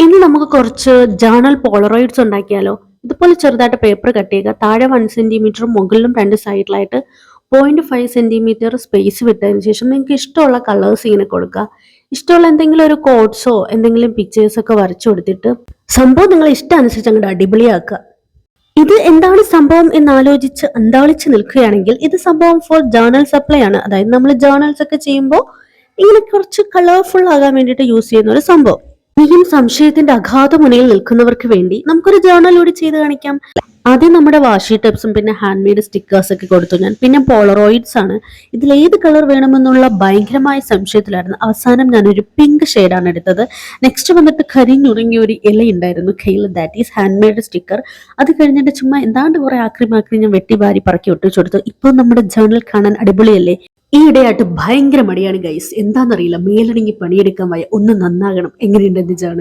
ഇനി നമുക്ക് കുറച്ച് ജേർണൽ പോളറോയിഡ്സ് ഉണ്ടാക്കിയാലോ. ഇതുപോലെ ചെറുതായിട്ട് പേപ്പർ കട്ട് ചെയ്യുക. താഴെ 1 സെന്റിമീറ്ററും മുകളിലും 2 സൈഡിലായിട്ട് 0.5 സെന്റിമീറ്റർ സ്പേസ് വിട്ടതിന് ശേഷം നിങ്ങൾക്ക് ഇഷ്ടമുള്ള കളേഴ്സ് ഇങ്ങനെ കൊടുക്കുക. ഇഷ്ടമുള്ള എന്തെങ്കിലും ഒരു കോഡ്സോ എന്തെങ്കിലും പിക്ചേഴ്സ് ഒക്കെ വരച്ചു കൊടുത്തിട്ട് സംഭവം നിങ്ങൾ ഇഷ്ടാനുസരിച്ച് അങ്ങോട്ട് അടിപൊളിയാക്കുക. ഇത് എന്താണ് സംഭവം എന്നാലോചിച്ച് അന്താളിച്ച് നിൽക്കുകയാണെങ്കിൽ ഇത് സംഭവം ഫോർ ജേർണൽ സപ്ലൈ ആണ്. അതായത് നമ്മൾ ജേർണൽസ് ഒക്കെ ചെയ്യുമ്പോൾ ഇങ്ങനെ കുറച്ച് കളർഫുൾ ആകാൻ വേണ്ടിയിട്ട് യൂസ് ചെയ്യുന്ന ഒരു സംഭവം. ഇനിയും സംശയത്തിന്റെ അഗാധ മുനയിൽ നിൽക്കുന്നവർക്ക് വേണ്ടി നമുക്കൊരു ജേർണൽ കൂടി ചെയ്ത് കാണിക്കാം. ആദ്യം നമ്മുടെ വാഷി ടബ്സും പിന്നെ ഹാൻഡ് മെയ്ഡ് സ്റ്റിക്കേഴ്സ് ഒക്കെ കൊടുത്തു ഞാൻ. പിന്നെ പോളറോയിഡ്സ് ആണ്. ഇതിൽ ഏത് കളർ വേണമെന്നുള്ള ഭയങ്കരമായ സംശയത്തിലായിരുന്നു. അവസാനം ഞാനൊരു പിങ്ക് ഷെയ്ഡാണ് എടുത്തത്. നെക്സ്റ്റ് വന്നിട്ട് കരിഞ്ഞുണങ്ങിയ ഒരു ഇല ഉണ്ടായിരുന്നു കയ്യിൽ, that is hand made sticker. അത് കഴിഞ്ഞിട്ട് ചുമ്മാ എന്താണ്ട് കുറെ ആക്രി ഞാൻ വെട്ടി വാരി പറക്കി ഒട്ടിച്ചു കൊടുത്തു. ഇപ്പോൾ നമ്മുടെ ജേർണൽ കാണാൻ അടിപൊളിയല്ലേ. ഈ ഇടയായിട്ട് ഭയങ്കര മടിയാണ് ഗൈസ്. എന്താണെന്നറിയില്ല, മേലടങ്ങി പണിയെടുക്കാൻ വയ്യ. ഒന്ന് നന്നാകണം. എങ്ങനെയുണ്ട് എന്റെ ജേർണൽ?